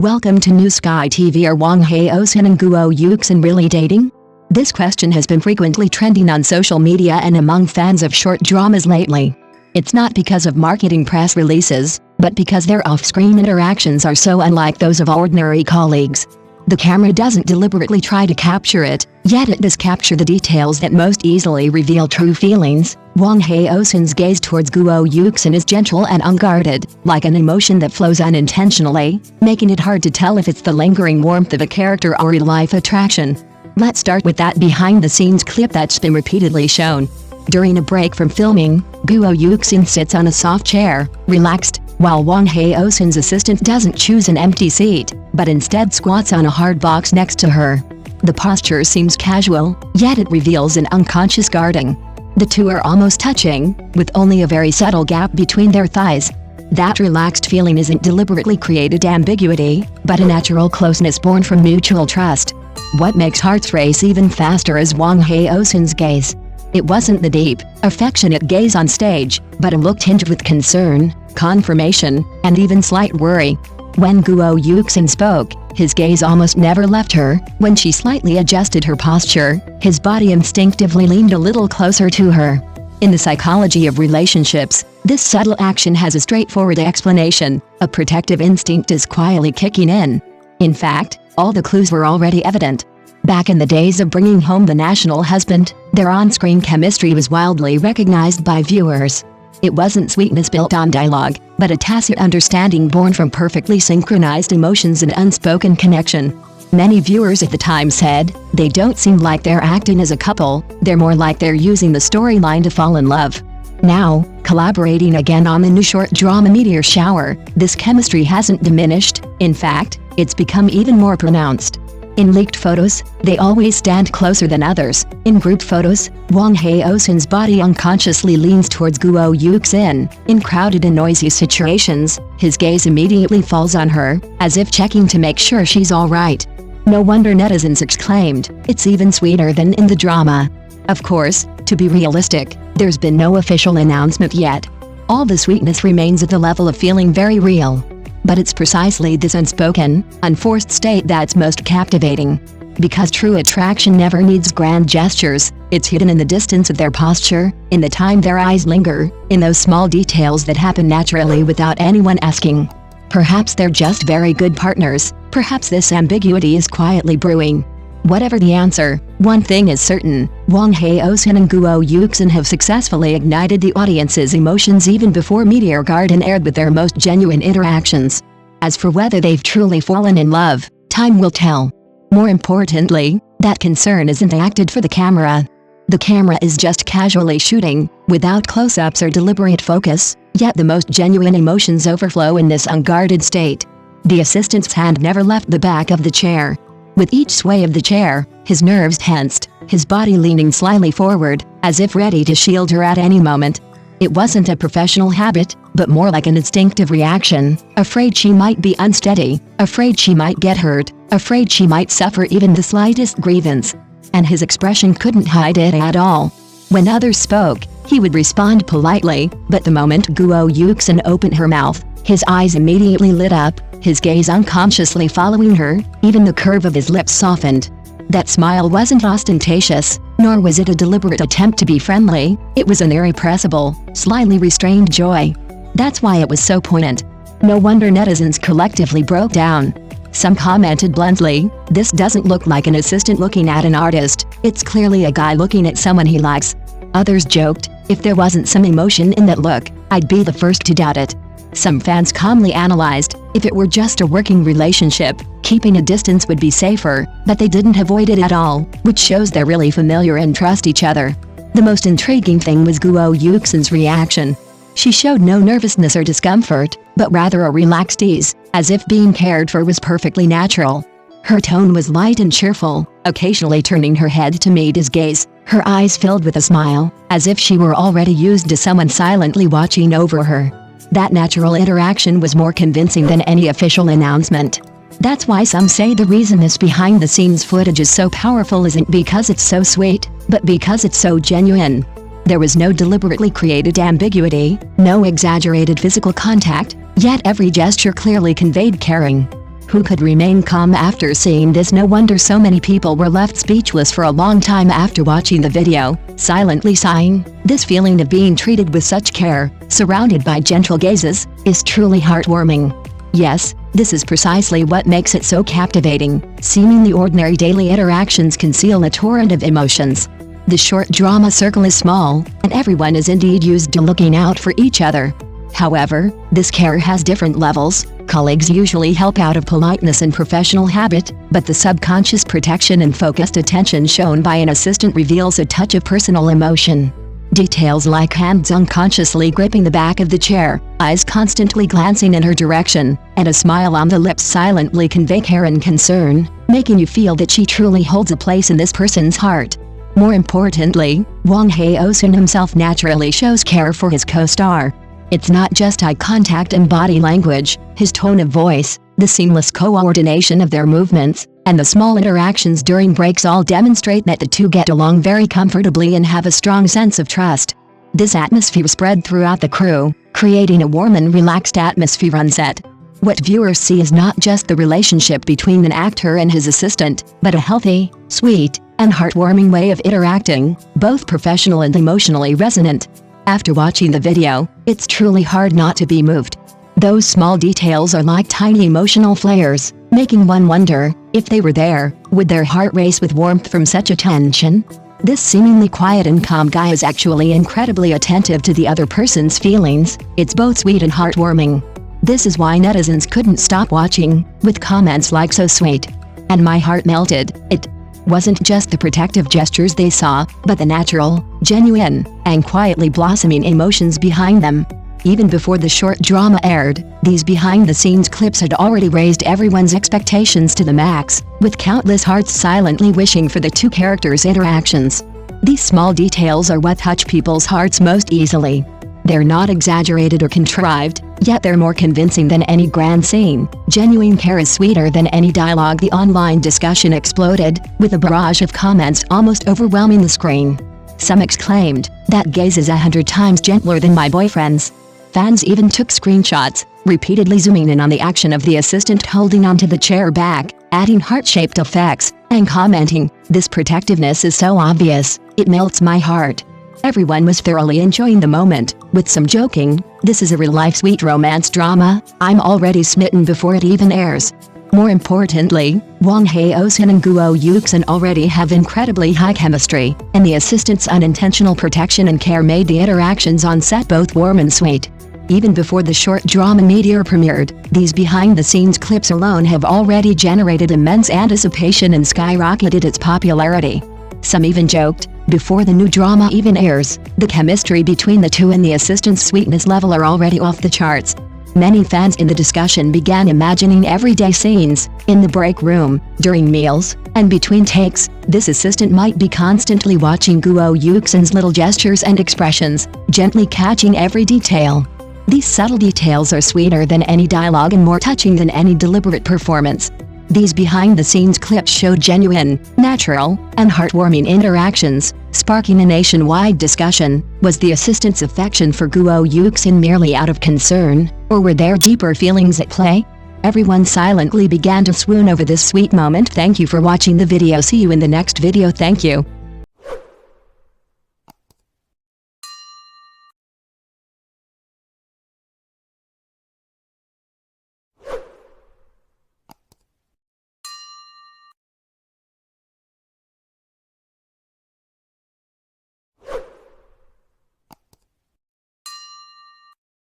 Welcome to New Sky TV. Are Wang Haozhen and Guo Yuxin really dating? This question has been frequently trending on social media and among fans of short dramas lately. It's not because of marketing press releases, but because their off-screen interactions are so unlike those of ordinary colleagues. The camera doesn't deliberately try to capture it, yet it does capture the details that most easily reveal true feelings. Wang Haozhen's gaze towards Guo Yuxin is gentle and unguarded, like an emotion that flows unintentionally, making it hard to tell if it's the lingering warmth of a character or real-life attraction. Let's start with that behind-the-scenes clip that's been repeatedly shown. During a break from filming, Guo Yuxin sits on a soft chair, relaxed, while Wang Haozhen's assistant doesn't choose an empty seat, but instead squats on a hard box next to her. The posture seems casual, yet it reveals an unconscious guarding. The two are almost touching, with only a very subtle gap between their thighs. That relaxed feeling isn't deliberately created ambiguity, but a natural closeness born from mutual trust. What makes hearts race even faster is Wang Haozhen's gaze. It wasn't the deep, affectionate gaze on stage, but a look tinged with concern, confirmation, and even slight worry. When Guo Yuxin spoke, his gaze almost never left her. When she slightly adjusted her posture, his body instinctively leaned a little closer to her. In the psychology of relationships, this subtle action has a straightforward explanation. A protective instinct is quietly kicking in. In fact, all the clues were already evident. Back in the days of Bringing Home the National Husband, their on-screen chemistry was wildly recognized by viewers. It wasn't sweetness built on dialogue, but a tacit understanding born from perfectly synchronized emotions and unspoken connection. Many viewers at the time said, "They don't seem like they're acting as a couple, they're more like they're using the storyline to fall in love." Now, collaborating again on the new short drama Meteor Shower, this chemistry hasn't diminished. In fact, it's become even more pronounced. In leaked photos, they always stand closer than others. In group photos, Wang Haozhen's body unconsciously leans towards Guo Yuxin. In crowded and noisy situations, his gaze immediately falls on her, as if checking to make sure she's all right. No wonder netizens exclaimed, "It's even sweeter than in the drama." Of course, to be realistic, there's been no official announcement yet. All the sweetness remains at the level of feeling very real. But it's precisely this unspoken, unforced state that's most captivating. Because true attraction never needs grand gestures, it's hidden in the distance of their posture, in the time their eyes linger, in those small details that happen naturally without anyone asking. Perhaps they're just very good partners, perhaps this ambiguity is quietly brewing. Whatever the answer, one thing is certain, Wang Haozhen and Guo Yuxin have successfully ignited the audience's emotions even before Meteor Garden aired with their most genuine interactions. As for whether they've truly fallen in love, time will tell. More importantly, that concern isn't acted for the camera. The camera is just casually shooting, without close-ups or deliberate focus, yet the most genuine emotions overflow in this unguarded state. The assistant's hand never left the back of the chair. With each sway of the chair, his nerves tensed, his body leaning slightly forward, as if ready to shield her at any moment. It wasn't a professional habit, but more like an instinctive reaction, afraid she might be unsteady, afraid she might get hurt, afraid she might suffer even the slightest grievance. And his expression couldn't hide it at all. When others spoke, he would respond politely, but the moment Guo Yuxin opened her mouth, his eyes immediately lit up, his gaze unconsciously following her, even the curve of his lips softened. That smile wasn't ostentatious, nor was it a deliberate attempt to be friendly, it was an irrepressible, slightly restrained joy. That's why it was so poignant. No wonder netizens collectively broke down. Some commented bluntly, "This doesn't look like an assistant looking at an artist, it's clearly a guy looking at someone he likes." Others joked, "If there wasn't some emotion in that look, I'd be the first to doubt it." Some fans calmly analyzed, if it were just a working relationship, keeping a distance would be safer, but they didn't avoid it at all, which shows they're really familiar and trust each other. The most intriguing thing was Guo Yuxin's reaction. She showed no nervousness or discomfort, but rather a relaxed ease, as if being cared for was perfectly natural. Her tone was light and cheerful, occasionally turning her head to meet his gaze, her eyes filled with a smile, as if she were already used to someone silently watching over her. That natural interaction was more convincing than any official announcement. That's why some say the reason this behind-the-scenes footage is so powerful isn't because it's so sweet, but because it's so genuine. There was no deliberately created ambiguity, no exaggerated physical contact, yet every gesture clearly conveyed caring. Who could remain calm after seeing this? No wonder so many people were left speechless for a long time after watching the video, silently sighing. This feeling of being treated with such care, surrounded by gentle gazes, is truly heartwarming. Yes, this is precisely what makes it so captivating. Seemingly ordinary daily interactions conceal a torrent of emotions. The short drama circle is small, and everyone is indeed used to looking out for each other. However, this care has different levels. Colleagues usually help out of politeness and professional habit, but the subconscious protection and focused attention shown by an assistant reveals a touch of personal emotion. Details like hands unconsciously gripping the back of the chair, eyes constantly glancing in her direction, and a smile on the lips silently convey care and concern, making you feel that she truly holds a place in this person's heart. More importantly, Wang Haozhen himself naturally shows care for his co-star. It's not just eye contact and body language, his tone of voice, the seamless coordination of their movements, and the small interactions during breaks all demonstrate that the two get along very comfortably and have a strong sense of trust. This atmosphere spread throughout the crew, creating a warm and relaxed atmosphere on set. What viewers see is not just the relationship between an actor and his assistant, but a healthy, sweet, and heartwarming way of interacting, both professional and emotionally resonant. After watching the video, it's truly hard not to be moved. Those small details are like tiny emotional flares, making one wonder, if they were there, would their heart race with warmth from such attention? This seemingly quiet and calm guy is actually incredibly attentive to the other person's feelings. It's both sweet and heartwarming. This is why netizens couldn't stop watching, with comments like "so sweet" and "my heart melted." It wasn't just the protective gestures they saw, but the natural, genuine, and quietly blossoming emotions behind them. Even before the short drama aired, these behind-the-scenes clips had already raised everyone's expectations to the max, with countless hearts silently wishing for the two characters' interactions. These small details are what touch people's hearts most easily. They're not exaggerated or contrived, yet they're more convincing than any grand scene. Genuine care is sweeter than any dialogue. The online discussion exploded, with a barrage of comments almost overwhelming the screen. Some exclaimed, "That gaze is 100 times gentler than my boyfriend's." Fans even took screenshots, repeatedly zooming in on the action of the assistant holding onto the chair back, adding heart-shaped effects, and commenting, "This protectiveness is so obvious, it melts my heart." Everyone was thoroughly enjoying the moment, with some joking, "This is a real-life sweet romance drama, I'm already smitten before it even airs." More importantly, Wang Haozhen and Guo Yuxin already have incredibly high chemistry, and the assistant's unintentional protection and care made the interactions on set both warm and sweet. Even before the short drama meteor premiered, these behind-the-scenes clips alone have already generated immense anticipation and skyrocketed its popularity. Some even joked, before the new drama even airs, the chemistry between the two and the assistant's sweetness level are already off the charts. Many fans in the discussion began imagining everyday scenes, in the break room, during meals, and between takes. This assistant might be constantly watching Guo Yuxin's little gestures and expressions, gently catching every detail. These subtle details are sweeter than any dialogue and more touching than any deliberate performance. These behind-the-scenes clips show genuine, natural, and heartwarming interactions, sparking a nationwide discussion. Was the assistant's affection for Guo Yuxin merely out of concern, or were there deeper feelings at play? Everyone silently began to swoon over this sweet moment. Thank you for watching the video. See you in the next video. Thank you.